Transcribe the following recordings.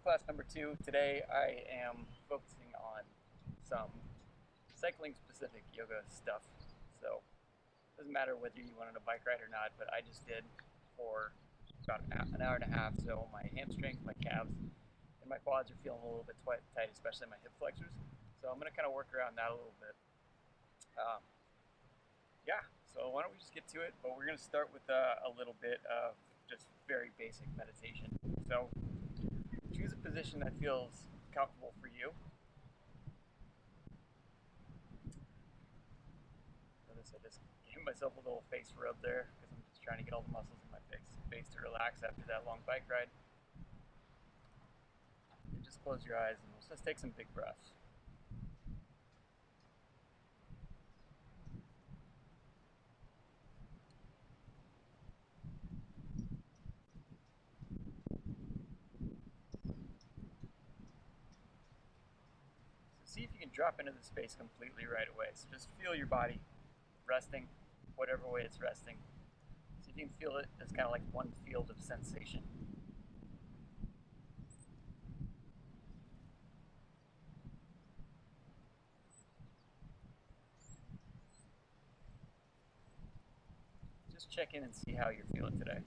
class number 2. Today I am focusing on some cycling specific yoga stuff. So it doesn't matter whether you went on a bike ride or not, but I just did for about an hour and a half. So my hamstrings, my calves, and my quads are feeling a little bit tight, especially my hip flexors. So I'm going to kind of work around that a little bit. Um, yeah, so why don't we just get to it? But we're going to start with a little bit of just very basic meditation. So choose a position that feels comfortable for you. Notice I just gave myself a little face rub there because I'm just trying to get all the muscles in my face to relax after that long bike ride. And just close your eyes and let's just take some big breaths. See if you can drop into the space completely right away. So just feel your body resting, whatever way it's resting. See if you can feel it as kind of like one field of sensation. Just check in and see how you're feeling today.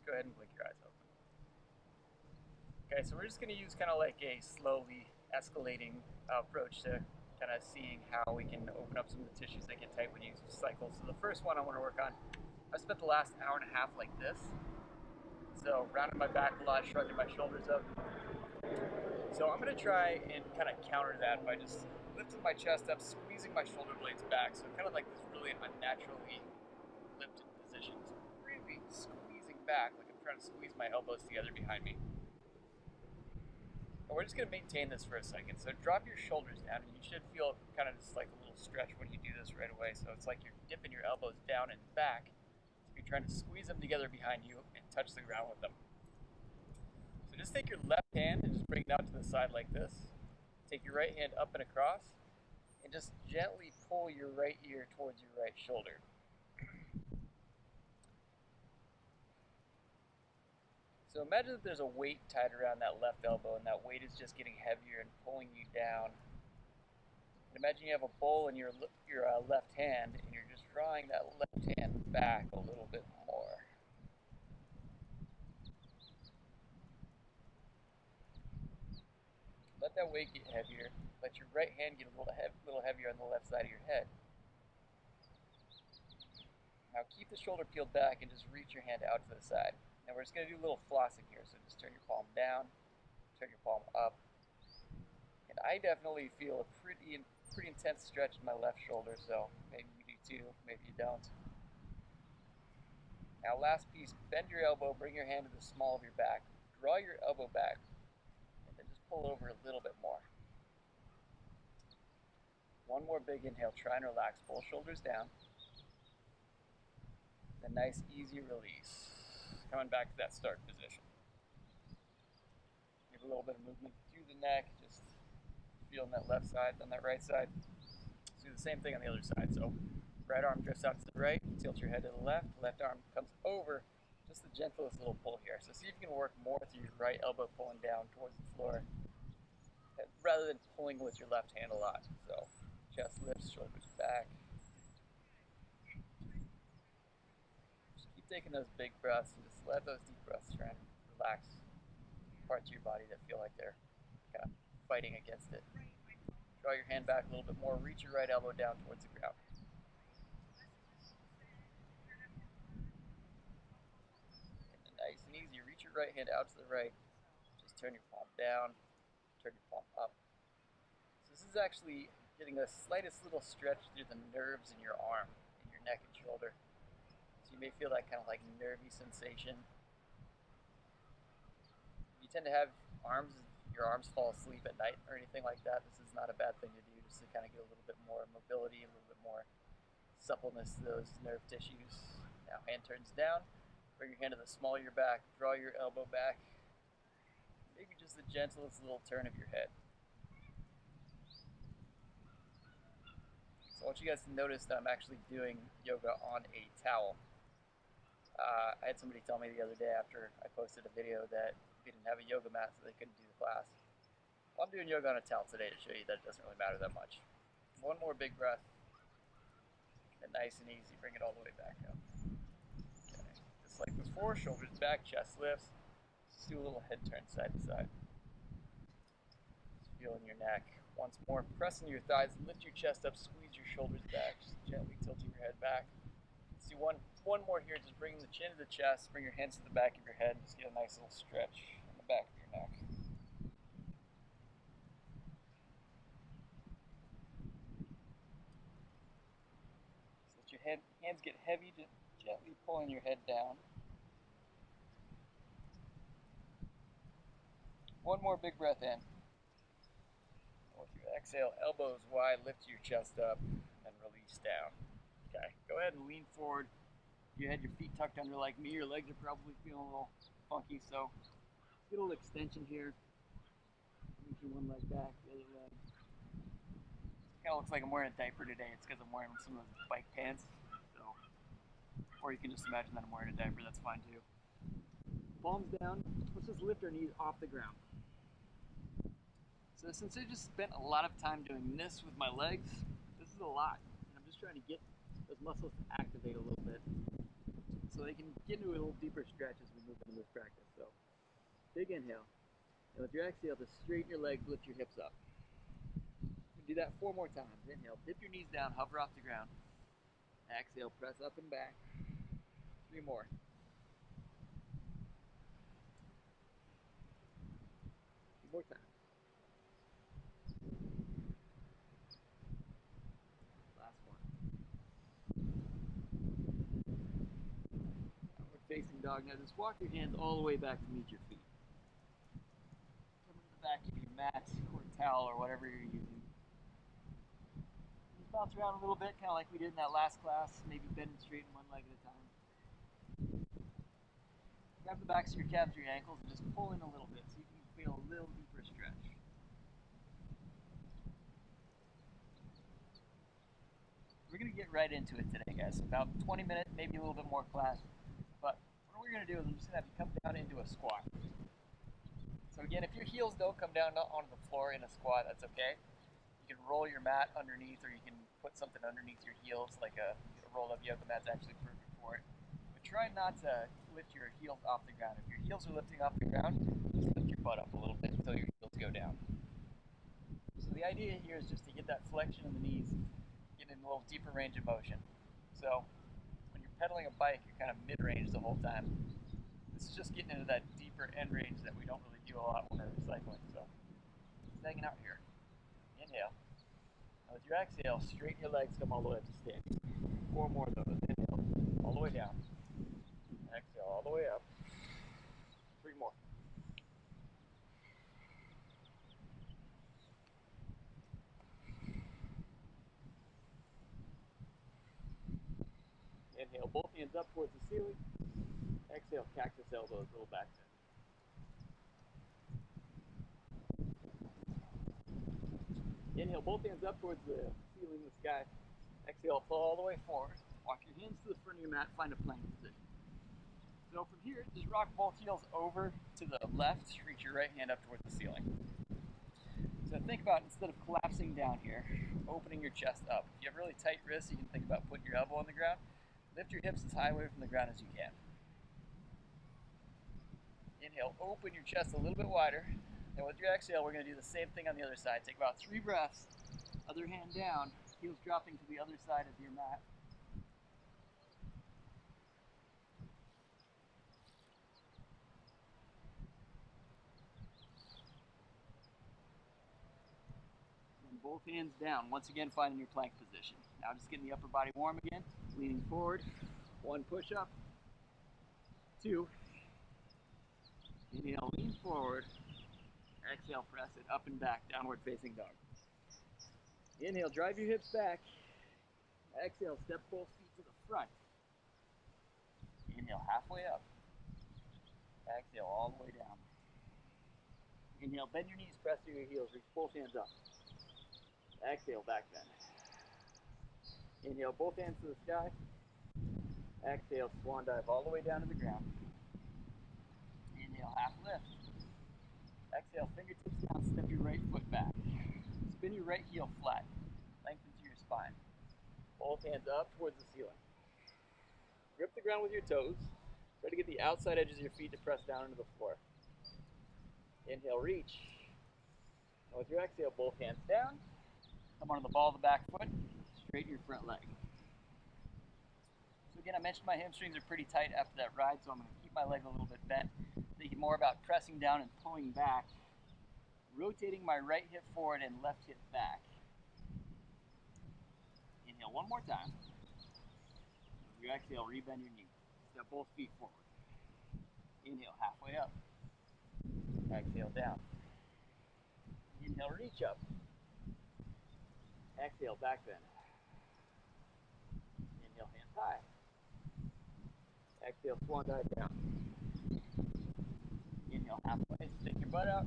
Go ahead and blink your eyes open. Okay, so we're just going to use kind of like a slowly escalating approach to kind of seeing how we can open up some of the tissues that get tight when you use cycles. So the first one I want to work on, I spent the last hour and a half like this. So rounding my back a lot, shrugging my shoulders up. So I'm going to try and kind of counter that by just lifting my chest up, squeezing my shoulder blades back. So kind of like this really unnaturally lifted position. So really squeezing back, like I'm trying to squeeze my elbows together behind me. And we're just going to maintain this for a second. So drop your shoulders down, and you should feel kind of just like a little stretch when you do this right away. So it's like you're dipping your elbows down and back. So you're trying to squeeze them together behind you and touch the ground with them. So just take your left hand and just bring it out to the side like this. Take your right hand up and across, and just gently pull your right ear towards your right shoulder. So imagine that there's a weight tied around that left elbow, and that weight is just getting heavier and pulling you down. And imagine you have a bowl in your left hand, and you're just drawing that left hand back a little bit more. Let that weight get heavier. Let your right hand get a little heavier on the left side of your head. Now keep the shoulder peeled back and just reach your hand out to the side. Now we're just going to do a little flossing here, so just turn your palm down, turn your palm up. And I definitely feel a pretty intense stretch in my left shoulder, so maybe you do too, maybe you don't. Now last piece, bend your elbow, bring your hand to the small of your back, draw your elbow back, and then just pull over a little bit more. One more big inhale, try and relax, both shoulders down. A nice easy release. Coming back to that start position. Give a little bit of movement through the neck, just feeling that left side, then that right side. Let's do the same thing on the other side. So right arm drifts out to the right, tilt your head to the left arm comes over, just the gentlest little pull here. So see if you can work more through your right elbow pulling down towards the floor rather than pulling with your left hand a lot. So chest lifts, shoulders back. Keep taking those big breaths and just let those deep breaths try and relax parts of your body that feel like they're kind of fighting against it. Draw your hand back a little bit more, reach your right elbow down towards the ground. And then nice and easy, reach your right hand out to the right. Just turn your palm down, turn your palm up. So this is actually getting the slightest little stretch through the nerves in your arm, in your neck and shoulder. So you may feel that kind of like nervy sensation. If you tend to have your arms fall asleep at night or anything like that, this is not a bad thing to do, just to kind of get a little bit more mobility, a little bit more suppleness to those nerve tissues. Now hand turns down, bring your hand to the small of your back, draw your elbow back, maybe just the gentlest little turn of your head. So I want you guys to notice that I'm actually doing yoga on a towel. I had somebody tell me the other day after I posted a video that they didn't have a yoga mat so they couldn't do the class. Well, I'm doing yoga on a towel today to show you that it doesn't really matter that much. One more big breath, and nice and easy, bring it all the way back up. Okay. Just like before, shoulders back, chest lifts. Just do a little head turn side to side. Just feeling your neck. Once more, pressing your thighs, lift your chest up, squeeze your shoulders back, just gently tilting your head back. Let's do one more here, just bring the chin to the chest, bring your hands to the back of your head, and just get a nice little stretch in the back of your neck. So let your hands get heavy, just gently pulling your head down. One more big breath in. With your exhale, elbows wide, lift your chest up, and release down. Okay, go ahead and lean forward. If you had your feet tucked under like me, your legs are probably feeling a little funky, so get a little extension here. Move your one leg back, the other leg. It kind of looks like I'm wearing a diaper today. It's because I'm wearing some of those bike pants. So, or you can just imagine that I'm wearing a diaper, that's fine too. Palms down, let's just lift our knees off the ground. So since I just spent a lot of time doing this with my legs, this is a lot. And I'm just trying to get those muscles to activate a little bit so they can get into a little deeper stretch as we move into this practice. So big inhale. And with your exhale, just straighten your legs, lift your hips up. Do that 4 more times. Inhale, dip your knees down, hover off the ground. Exhale, press up and back. 3 more. More times. Last one. Downward facing dog. Now just walk your hands all the way back to meet your feet. Come to the back of your mat or towel or whatever you're using. Just bounce around a little bit, kind of like we did in that last class. Maybe bend and straighten one leg at a time. Grab the backs of your calves or your ankles and just pull in a little bit so you can feel a little deeper stretch. We're going to get right into it today, guys. About 20 minutes, maybe a little bit more class. But what we're going to do is I'm just going to have you come down into a squat. So again, if your heels don't come down onto the floor in a squat, that's okay. You can roll your mat underneath, or you can put something underneath your heels, like a rolled up yoga mat's actually perfect for it. But try not to lift your heels off the ground. If your heels are lifting off the ground, just lift your butt up a little bit until your heels go down. So the idea here is just to get that flexion in the knees, get in a little deeper range of motion. So when you're pedaling a bike, you're kind of mid-range the whole time. This is just getting into that deeper end range that we don't really do a lot when we're cycling. So just hanging out here. Inhale. Now with your exhale, straighten your legs, come all the way up to standing. 4 more of those. Inhale, all the way down. Exhale, all the way up. 3 more. Inhale, both hands up towards the ceiling. Exhale, cactus elbows, roll back then. Inhale, both hands up towards the ceiling, the sky. Exhale, fall all the way forward. Walk your hands to the front of your mat, find a plank position. So from here, just rock both heels over to the left, reach your right hand up towards the ceiling. So think about, instead of collapsing down here, opening your chest up. If you have really tight wrists, you can think about putting your elbow on the ground. Lift your hips as high away from the ground as you can. Inhale, open your chest a little bit wider. And with your exhale, we're going to do the same thing on the other side. Take about 3 breaths, other hand down, heels dropping to the other side of your mat. And both hands down, once again finding your plank position. Now just getting the upper body warm again, leaning forward, 1 push-up, 2. Inhale, lean forward. Exhale, press it up and back, downward facing dog. Inhale, drive your hips back. Exhale, step both feet to the front. Inhale, halfway up. Exhale, all the way down. Inhale, bend your knees, press through your heels, reach both hands up. Exhale, back bend. Inhale, both hands to the sky. Exhale, swan dive all the way down to the ground. Inhale, half lift. Exhale, fingertips down, step your right foot back. Spin your right heel flat. Lengthen through your spine. Both hands up towards the ceiling. Grip the ground with your toes. Try to get the outside edges of your feet to press down into the floor. Inhale, reach. And with your exhale, both hands down. Come onto the ball of the back foot. Straighten your front leg. So again, I mentioned my hamstrings are pretty tight after that ride, so I'm going to keep my leg a little bit bent. Thinking more about pressing down and pulling back. Rotating my right hip forward and left hip back. Inhale one more time. With your exhale, rebend your knee. Step both feet forward. Inhale, halfway up. Exhale, down. Inhale, reach up. Exhale, back bend. Inhale, hands high. Exhale, swan dive down. Inhale, halfway, stick your butt out.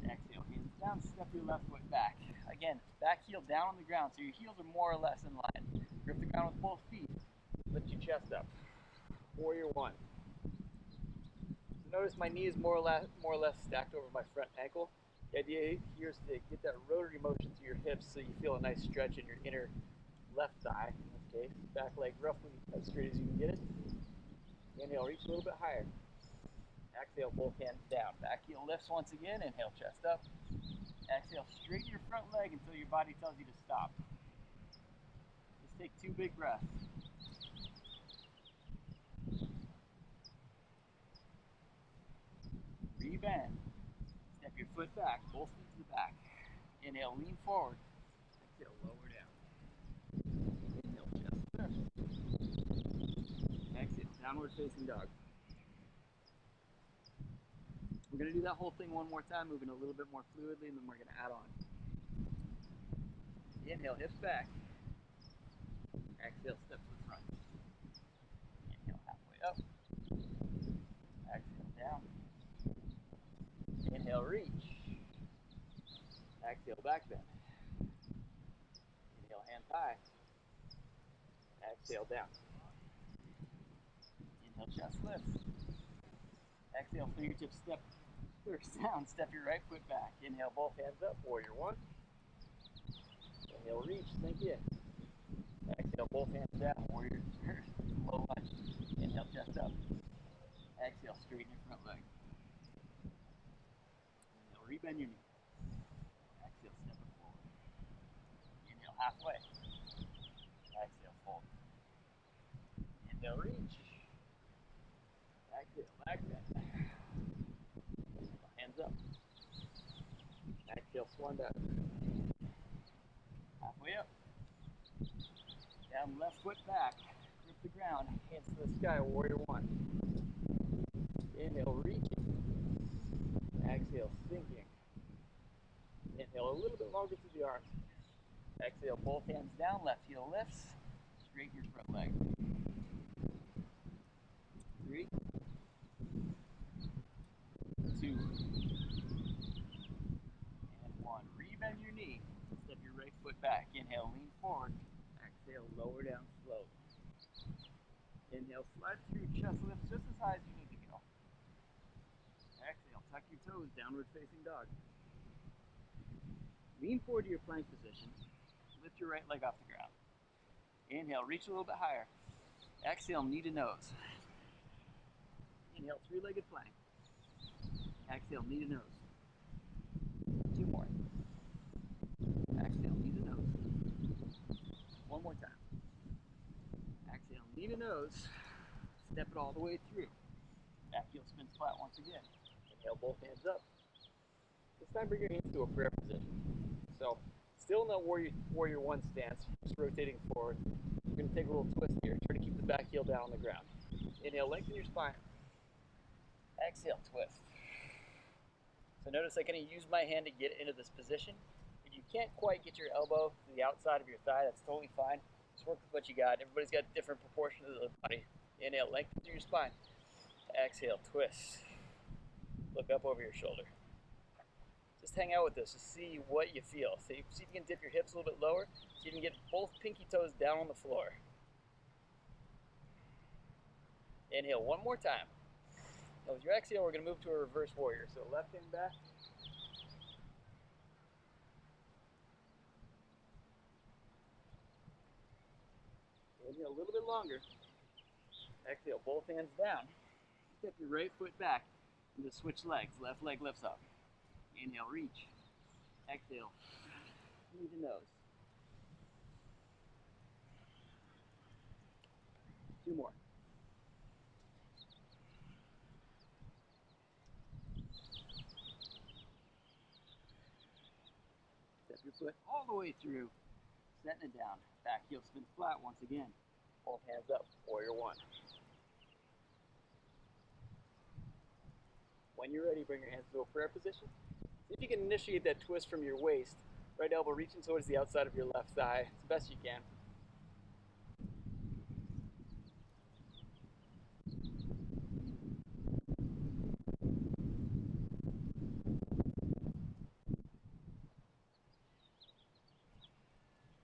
Exhale, hands down, step your left foot back. Again, back heel down on the ground, so your heels are more or less in line. Grip the ground with both feet. Lift your chest up. Warrior one. So notice my knee is more or less stacked over my front ankle. The idea here is to get that rotary motion through your hips so you feel a nice stretch in your inner left thigh, in this case. Back leg roughly as straight as you can get it. Inhale, reach a little bit higher. Exhale, both hands down. Back heel lifts once again. Inhale, chest up. Exhale, straighten your front leg until your body tells you to stop. Just take 2 big breaths. Rebend. Step your foot back, both feet to the back. Inhale, lean forward. Exhale, lower down. Inhale, chest lift. Exhale, downward facing dog. We're going to do that whole thing one more time, moving a little bit more fluidly, and then we're going to add on. Inhale, hips back. Exhale, step to the front. Inhale, halfway up. Exhale, down. Inhale, reach. Exhale, back bend. Inhale, hands high. Exhale, down. Inhale, chest lift. Exhale, fingertips step down. Step your right foot back. Inhale, both hands up. Warrior one. Inhale, reach. Sink in. Exhale, both hands down. Warrior low lunge. Inhale, chest up. Exhale, straighten your front leg. Inhale, rebend your knee. Exhale, step it forward. Inhale, halfway. Exhale, fold. Inhale, reach. Exhale, back bend. Inhale, hands up. Exhale, swan dive. Halfway up. Down, left foot back. Grip the ground. Hands to the sky. Warrior one. Inhale, reaching. Exhale, sinking. Inhale, a little bit longer through the arms. Exhale, both hands down. Left heel lifts. Straighten your front leg. 3, 2, and 1. Rebend your knee. Step your right foot back. Inhale, lean forward. Exhale, lower down slowly. Inhale, slide through your chest lift just as high as you need to go. Exhale, tuck your toes, downward facing dog. Lean forward to your plank position. Lift your right leg off the ground. Inhale, reach a little bit higher. Exhale, knee to nose. Inhale, 3-legged plank. Exhale, knee to nose. 2 more. Exhale, knee to nose. 1 more time. Exhale, knee to nose. Step it all the way through. Back heel spins flat once again. Inhale, both hands up. This time bring your hands to a prayer position. So, still in that warrior one stance, just rotating forward. We're going to take a little twist here. Try to keep the back heel down on the ground. Inhale, lengthen your spine. Exhale, twist. So notice I kind of use my hand to get into this position. If you can't quite get your elbow to the outside of your thigh, that's totally fine. Just work with what you got. Everybody's got different proportions of the body. Inhale, lengthen through your spine. Exhale, twist. Look up over your shoulder. just hang out with this, just see what you feel. See if you can dip your hips a little bit lower, so you can get both pinky toes down on the floor. Inhale one more time. Now with your exhale, we're going to move to a reverse warrior. So left hand back. Inhale a little bit longer. Exhale, both hands down. Step your right foot back and just switch legs. Left leg lifts up. Inhale, reach. Exhale, knee to nose. 2 more. Step your foot all the way through, setting it down. Back heel spins flat once again. Both hands up, warrior 1. When you're ready, bring your hands to a prayer position. See if you can initiate that twist from your waist. Right elbow reaching towards the outside of your left thigh as best you can.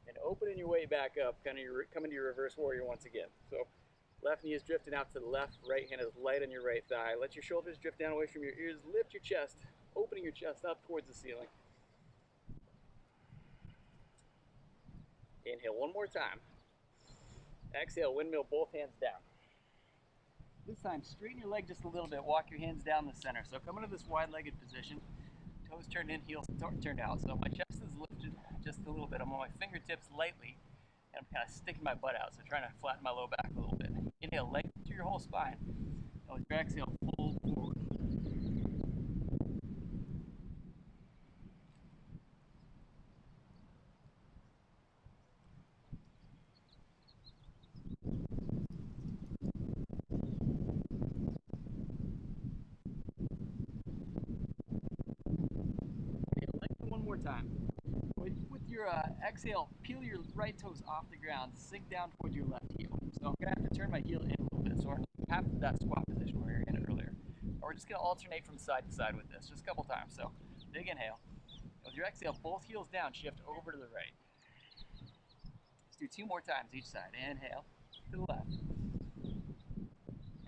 And opening your way back up, kind of coming to your reverse warrior once again. So left knee is drifting out to the left, right hand is light on your right thigh. Let your shoulders drift down away from your ears. Lift your chest, opening your chest up towards the ceiling. Inhale one more time. Exhale, windmill, both hands down. This time, straighten your leg just a little bit. Walk your hands down the center. So come into this wide-legged position. Toes turned in, heels turned out. So my chest is lifted just a little bit. I'm on my fingertips lightly, and I'm kind of sticking my butt out. So trying to flatten my low back a little bit. Inhale, lengthen through your whole spine. And with your exhale, fold forward. More time. With your exhale, peel your right toes off the ground, sink down toward your left heel. So I'm going to have to turn my heel in a little bit, so we're half of that squat position where we were in it earlier. And we're just going to alternate from side to side with this, just a couple times. So big inhale. With your exhale, both heels down, shift over to the right. Let's do 2 more times each side. Inhale to the left.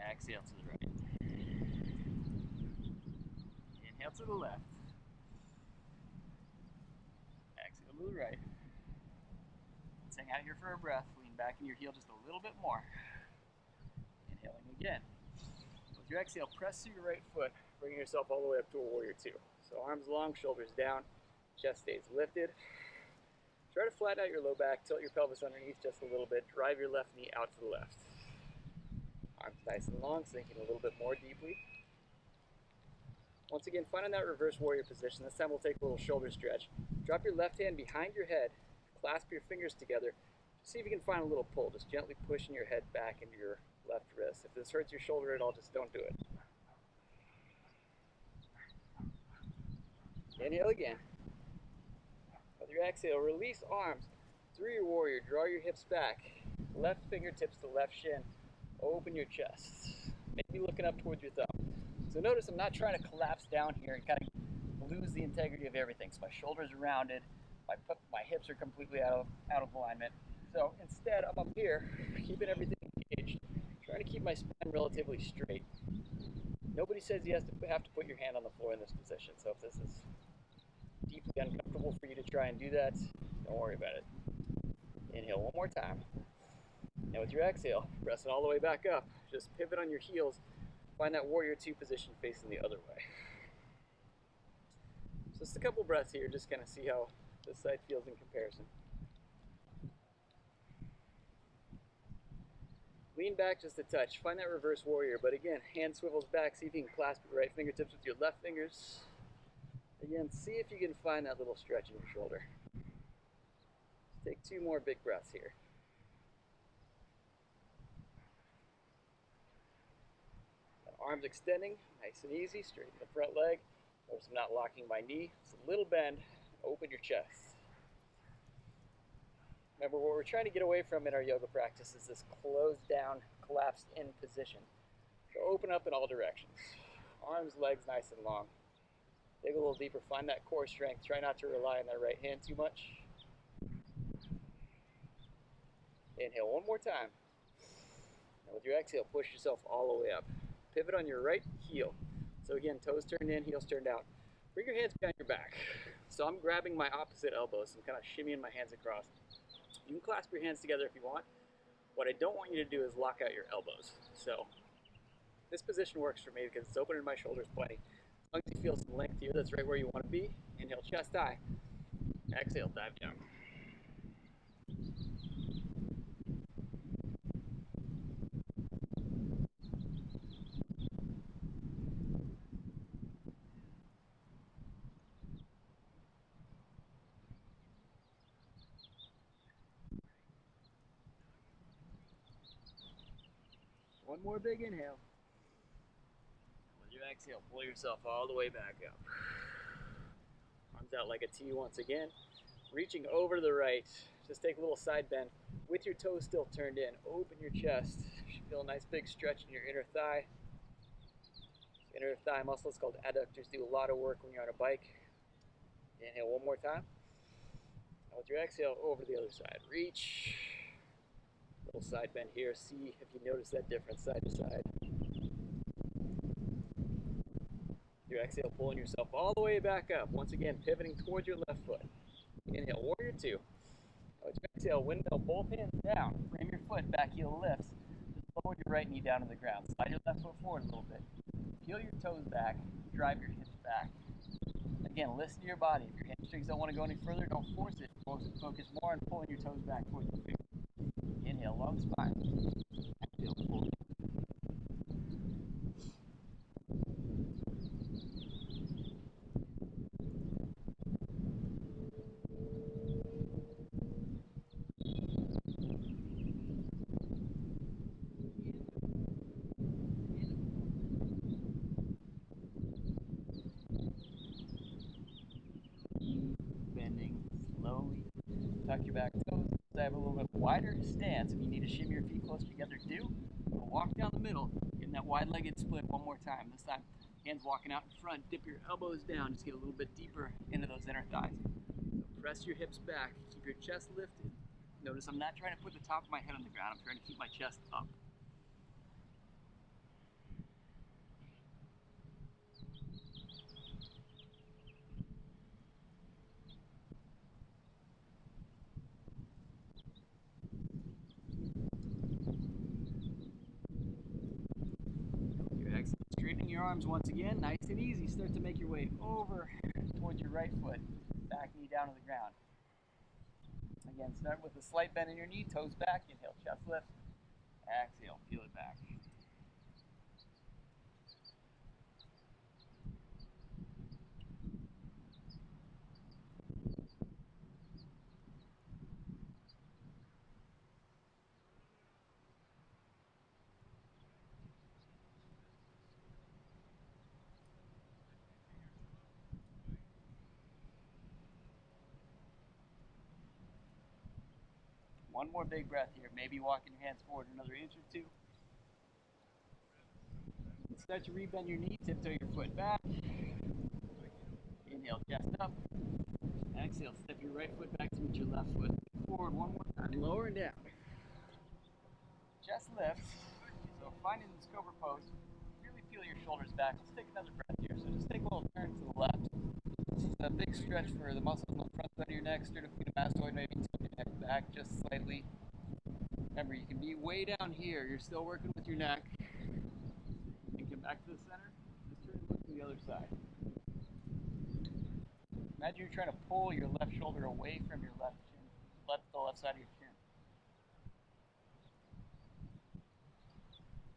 Exhale to the right. Inhale to the left. To the right. Let's hang out here for a breath. Lean back in your heel just a little bit more. Inhaling again. With your exhale, press through your right foot, bringing yourself all the way up to a warrior 2. So arms long, shoulders down, chest stays lifted. Try to flatten out your low back, tilt your pelvis underneath just a little bit, drive your left knee out to the left. Arms nice and long, sinking a little bit more deeply. Once again, finding that reverse warrior position. This time we'll take a little shoulder stretch. Drop your left hand behind your head, clasp your fingers together. See if you can find a little pull, just gently pushing your head back into your left wrist. If this hurts your shoulder at all, just don't do it. Inhale again. With your exhale, release arms through your warrior. Draw your hips back. Left fingertips to left shin. Open your chest. Maybe looking up towards your thumb. So notice I'm not trying to collapse down here and kind of lose the integrity of everything. So my shoulders are rounded, my hips are completely out of alignment. So instead, I'm up here, keeping everything engaged, trying to keep my spine relatively straight. Nobody says you have to put your hand on the floor in this position. So if this is deeply uncomfortable for you to try and do that, don't worry about it. Inhale one more time. And with your exhale, press it all the way back up. Just pivot on your heels. Find that warrior 2 position facing the other way. So just a couple breaths here, just kind of see how this side feels in comparison. Lean back just a touch. Find that reverse warrior, but again, hand swivels back. See if you can clasp your right fingertips with your left fingers. Again, see if you can find that little stretch in your shoulder. Let's take 2 more big breaths here. Arms extending, nice and easy. Straighten the front leg. Notice I'm not locking my knee. It's a little bend. Open your chest. Remember, what we're trying to get away from in our yoga practice is this closed down, collapsed in position. So open up in all directions. Arms, legs nice and long. Dig a little deeper, find that core strength. Try not to rely on that right hand too much. Inhale one more time. Now with your exhale, push yourself all the way up. Pivot on your right heel. So again, toes turned in, heels turned out. Bring your hands behind your back. So I'm grabbing my opposite elbows. I'm kind of shimmying my hands across. You can clasp your hands together if you want. What I don't want you to do is lock out your elbows. So this position works for me because it's opening my shoulders plenty. As long as you feel some length here, that's right where you want to be. Inhale, chest high. Exhale, dive down. One more big inhale. With your exhale, pull yourself all the way back up. Arms out like a T once again. Reaching over to the right. Just take a little side bend with your toes still turned in. Open your chest. You should feel a nice big stretch in your inner thigh. Inner thigh muscles called adductors do a lot of work when you're on a bike. Inhale one more time. Now with your exhale, over to the other side. Reach. Little side bend here. See if you notice that difference side to side. Your exhale, pulling yourself all the way back up. Once again, pivoting towards your left foot. Inhale, warrior two. Now with your exhale, windmill, both hands down. Frame your foot, back heel lifts. Just lower your right knee down to the ground. Slide your left foot forward a little bit. Peel your toes back. Drive your hips back. Again, listen to your body. If your hamstrings don't want to go any further, don't force it. Focus more on pulling your toes back towards the finger. Inhale, long spine. Exhale, pull. Bending slowly. Tuck your back toes. So have a little bit wider stance. If you need to shimmy your feet closer together, do. Walk down the middle. Get in that wide-legged split one more time. This time, hands walking out in front. Dip your elbows down. Just get a little bit deeper into those inner thighs. So press your hips back. Keep your chest lifted. Notice I'm not trying to put the top of my head on the ground. I'm trying to keep my chest up. Straightening your arms once again, nice and easy. Start to make your way over towards your right foot. Back knee down to the ground. Again, start with a slight bend in your knee, toes back. Inhale, chest lift. Exhale, peel it back. One more big breath here. Maybe walking your hands forward another inch or two. Start to rebend your knee, tiptoe your foot back. Inhale, chest up. Exhale, step your right foot back to meet your left foot. Forward one more time, lower and down. Chest lift. So finding this cobra pose, really peel your shoulders back. Let's take another breath here. So just take a little turn to the left. This is a big stretch for the muscles in the front side of your neck. Sternocleidomastoid, maybe tilt your neck back just slightly. Remember, you can be way down here. You're still working with your neck. And come back to the center. Just turn and look to the other side. Imagine you're trying to pull your left shoulder away from your left chin. The left side of your chin.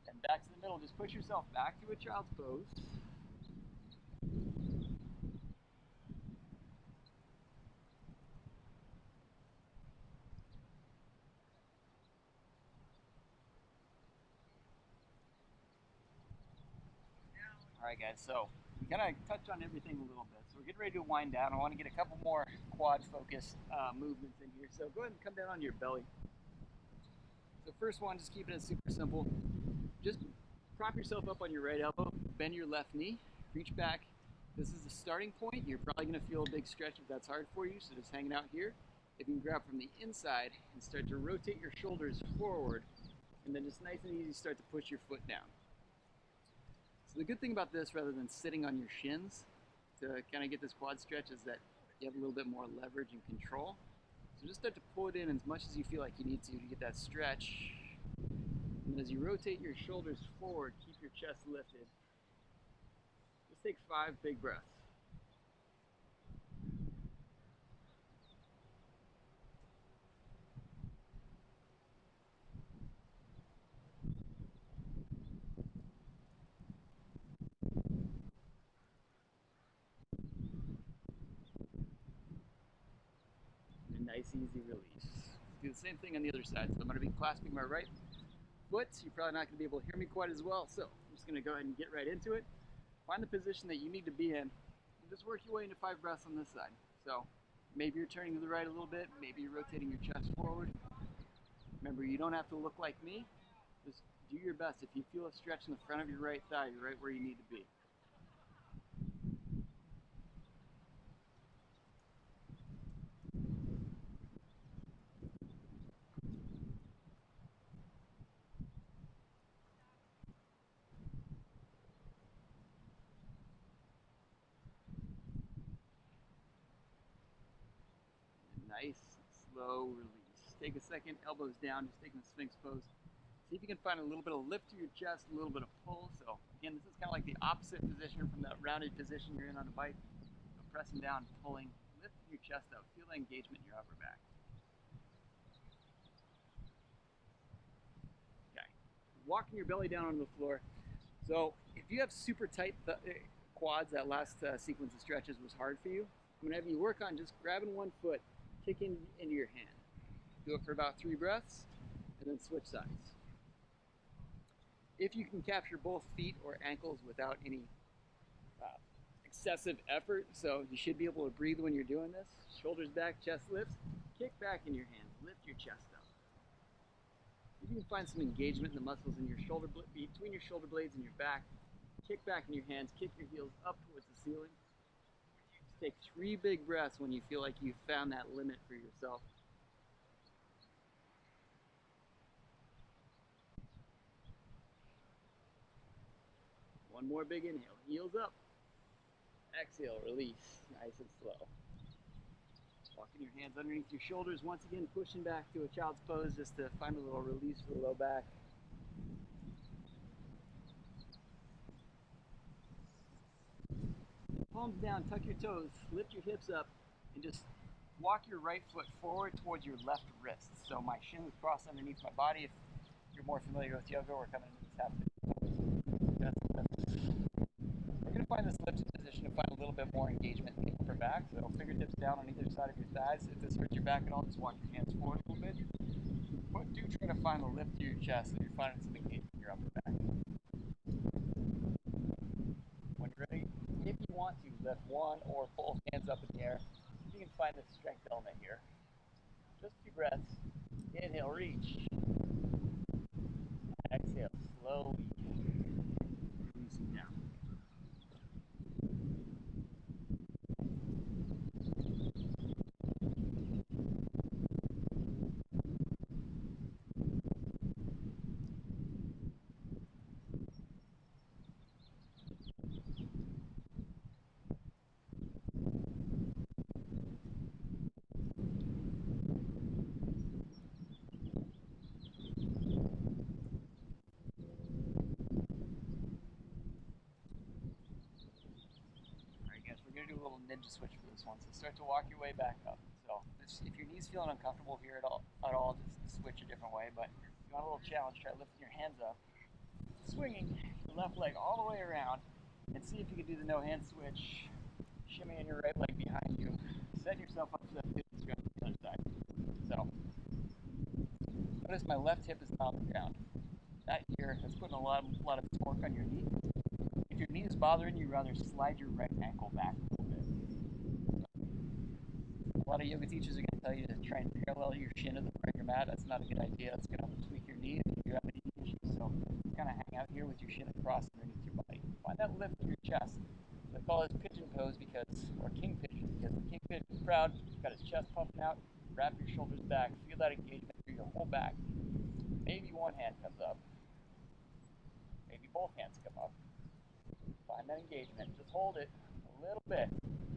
And back to the middle. Just push yourself back to a child's pose. Alright guys, so we kind of touched on everything a little bit. So we're getting ready to wind down. I want to get a couple more quad focused movements in here. So go ahead and come down onto your belly. So first one, just keeping it super simple. Just prop yourself up on your right elbow, bend your left knee, reach back, This is the starting point. You're probably going to feel a big stretch if that's hard for you, so just hanging out here. If you can grab from the inside and start to rotate your shoulders forward, and then just nice and easy start to push your foot down. So the good thing about this, rather than sitting on your shins to kind of get this quad stretch, is that you have a little bit more leverage and control. So just start to pull it in as much as you feel like you need to get that stretch. And as you rotate your shoulders forward, keep your chest lifted. Just take 5 big breaths. And a nice easy release. Do the same thing on the other side. So I'm going to be clasping my right foot. You're probably not going to be able to hear me quite as well. So I'm just going to go ahead and get right into it. Find the position that you need to be in. And just work your way into 5 breaths on this side. So maybe you're turning to the right a little bit. Maybe you're rotating your chest forward. Remember, you don't have to look like me. Just do your best. If you feel a stretch in the front of your right thigh, you're right where you need to be. Nice, slow release. Take a second, elbows down, just taking the Sphinx pose. See if you can find a little bit of lift to your chest, a little bit of pull. So again, this is kind of like the opposite position from that rounded position you're in on a bike. So pressing down, pulling, lifting your chest up. Feel the engagement in your upper back. Okay, walking your belly down onto the floor. So if you have super tight quads, that last sequence of stretches was hard for you, I'm going to have you work on just grabbing one foot, kicking into your hand. Do it for about 3 breaths, and then switch sides. If you can capture both feet or ankles without any excessive effort, so you should be able to breathe when you're doing this. Shoulders back, chest lifts, kick back in your hands, lift your chest up. If you can find some engagement in the muscles in your between your shoulder blades and your back, kick back in your hands, kick your heels up towards the ceiling. Just take 3 big breaths when you feel like you've found that limit for yourself. One more big inhale, heels up. Exhale, release, nice and slow. Walking your hands underneath your shoulders, once again pushing back to a child's pose just to find a little release for the low back. Palms down, tuck your toes, lift your hips up, and just walk your right foot forward towards your left wrist. So my shin is crossed underneath my body. If you're more familiar with yoga, we're coming into this half We're going to find this lifted position to find a little bit more engagement in the upper back. So fingertips down on either side of your thighs. If this hurts your back at all, just walk your hands forward a little bit. But do try to find a lift to your chest so you're finding some engagement in your upper back. When you're ready, if you want to, lift one or both hands up in the air. You can find the strength element here. Just 2 breaths. Inhale, reach. Exhale, slowly releasing down. We're going to do a little ninja switch for this one. So start to walk your way back up. So if your knee's feeling uncomfortable here at all, just switch a different way. But if you want a little challenge, try lifting your hands up, swinging your left leg all the way around, and see if you can do the no hand switch. Shimmy in your right leg behind you. Set yourself up for that good stretch on the other side. So notice my left hip is on the ground. That here is putting a lot of torque on your knee. If your knee is bothering you, rather slide your right ankle back a little bit. A lot of yoga teachers are going to tell you to try and parallel your shin to the front of your mat. That's not a good idea. It's going to tweak your knee if you have any issues. So kind of hang out here with your shin across underneath your body. Find that lift in your chest. So call this pigeon pose because, or king pigeon, because the king pigeon is proud, got his chest puffing out, wrap your shoulders back, feel that engagement through your whole back. Maybe one hand comes up, maybe both hands come up. Find that engagement, just hold it a little bit.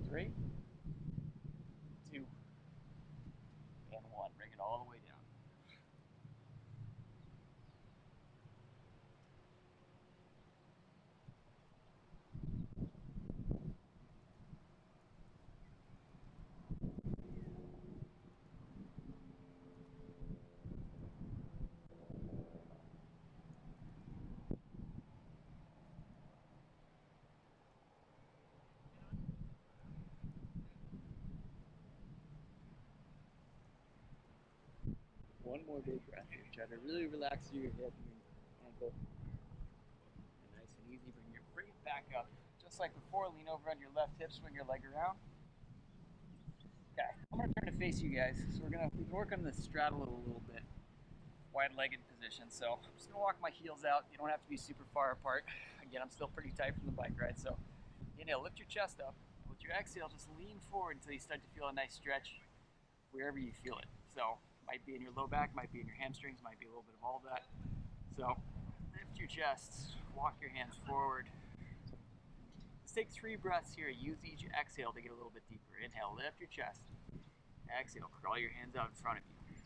3, 2, and 1. Bring it all the way down. One more big breath here. Try to really relax through your hip and your ankle. And nice and easy. Bring it back up. Just like before, lean over on your left hip, swing your leg around. Okay, I'm going to turn to face you guys. So we can work on the straddle a little bit. Wide-legged position. So I'm just going to walk my heels out. You don't have to be super far apart. Again, I'm still pretty tight from the bike ride. So inhale, lift your chest up. With your exhale, just lean forward until you start to feel a nice stretch wherever you feel it. So might be in your low back, might be in your hamstrings, might be a little bit of all of that. So lift your chest, walk your hands forward. Let's take 3 breaths here. Use each exhale to get a little bit deeper. Inhale, lift your chest. Exhale, crawl your hands out in front of you.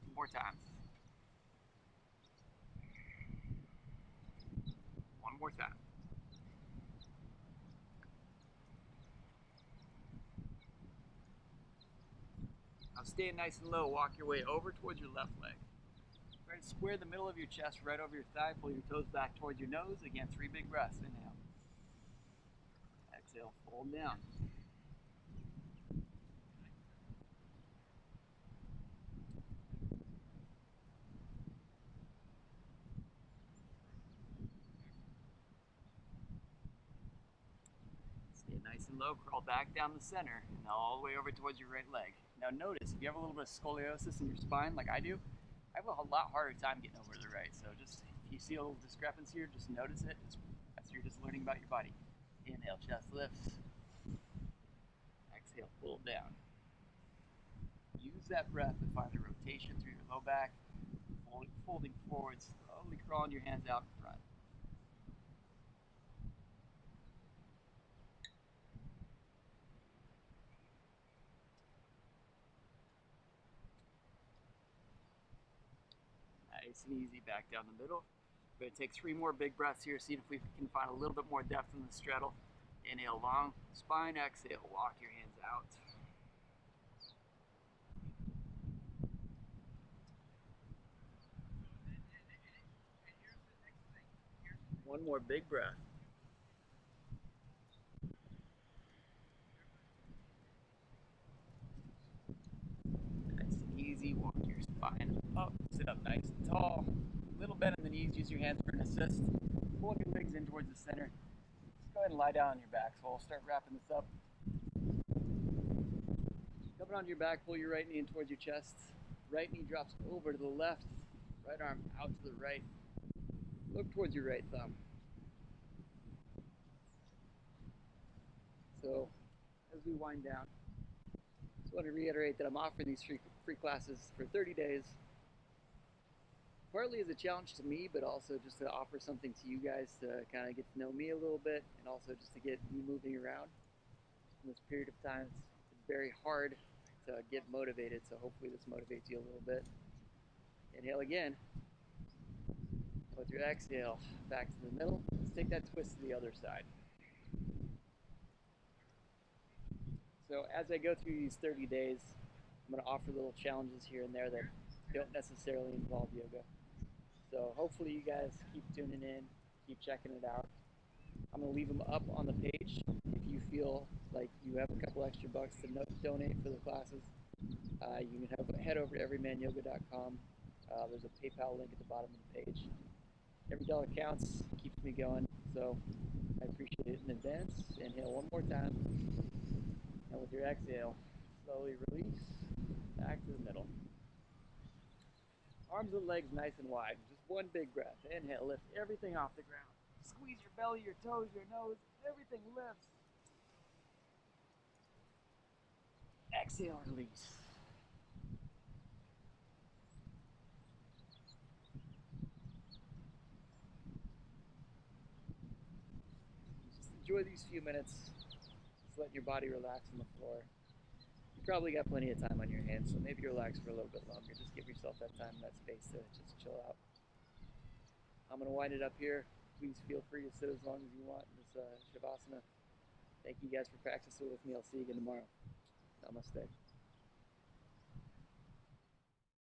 2 more times. 1 more time. Now stay nice and low. Walk your way over towards your left leg. Try to square the middle of your chest right over your thigh. Pull your toes back towards your nose. Again, 3 big breaths. Inhale. Exhale, fold down. Stay nice and low. Crawl back down the center. And now all the way over towards your right leg. Now notice, if you have a little bit of scoliosis in your spine like I do, I have a lot harder time getting over to the right. So just, if you see a little discrepancy here, just notice it. You're just learning about your body. Inhale, chest lifts. Exhale, pull down. Use that breath to find the rotation through your low back. Folding forward, slowly crawling your hands out in front. Nice and easy, back down the middle. We're going to take 3 more big breaths here, see if we can find a little bit more depth in the straddle. Inhale, long spine, exhale, walk your hands out. One more big breath. Nice and easy, walk your spine up, sit up nice and tall. Little bend in the knees, use your hands for an assist. Pull your legs in towards the center. Just go ahead and lie down on your back. So we'll start wrapping this up. Coming onto your back, pull your right knee in towards your chest. Right knee drops over to the left. Right arm out to the right. Look towards your right thumb. So as we wind down, just want to reiterate that I'm offering these free classes for 30 days. Partly as a challenge to me, but also just to offer something to you guys to kind of get to know me a little bit, and also just to get me moving around. In this period of time, it's very hard to get motivated, so hopefully this motivates you a little bit. Inhale again. With your exhale, back to the middle. Let's take that twist to the other side. So as I go through these 30 days, I'm going to offer little challenges here and there that don't necessarily involve yoga. So hopefully you guys keep tuning in, keep checking it out. I'm going to leave them up on the page. If you feel like you have a couple extra bucks to donate for the classes, you can head over to EveryManYoga.com. There's a PayPal link at the bottom of the page. Every dollar counts, keeps me going, so I appreciate it in advance. Inhale one more time. And with your exhale, slowly release, back to the middle. Arms and legs nice and wide. Just one big breath. Inhale, lift everything off the ground. Squeeze your belly, your toes, your nose, everything lifts. Exhale, release. Just enjoy these few minutes. Just letting your body relax on the floor. You probably got plenty of time on your hands, so maybe relax for a little bit longer. Just give yourself that time and that space to just chill out. I'm going to wind it up here. Please feel free to sit as long as you want in this Shavasana. Thank you guys for practicing with me. I'll see you again tomorrow. Namaste.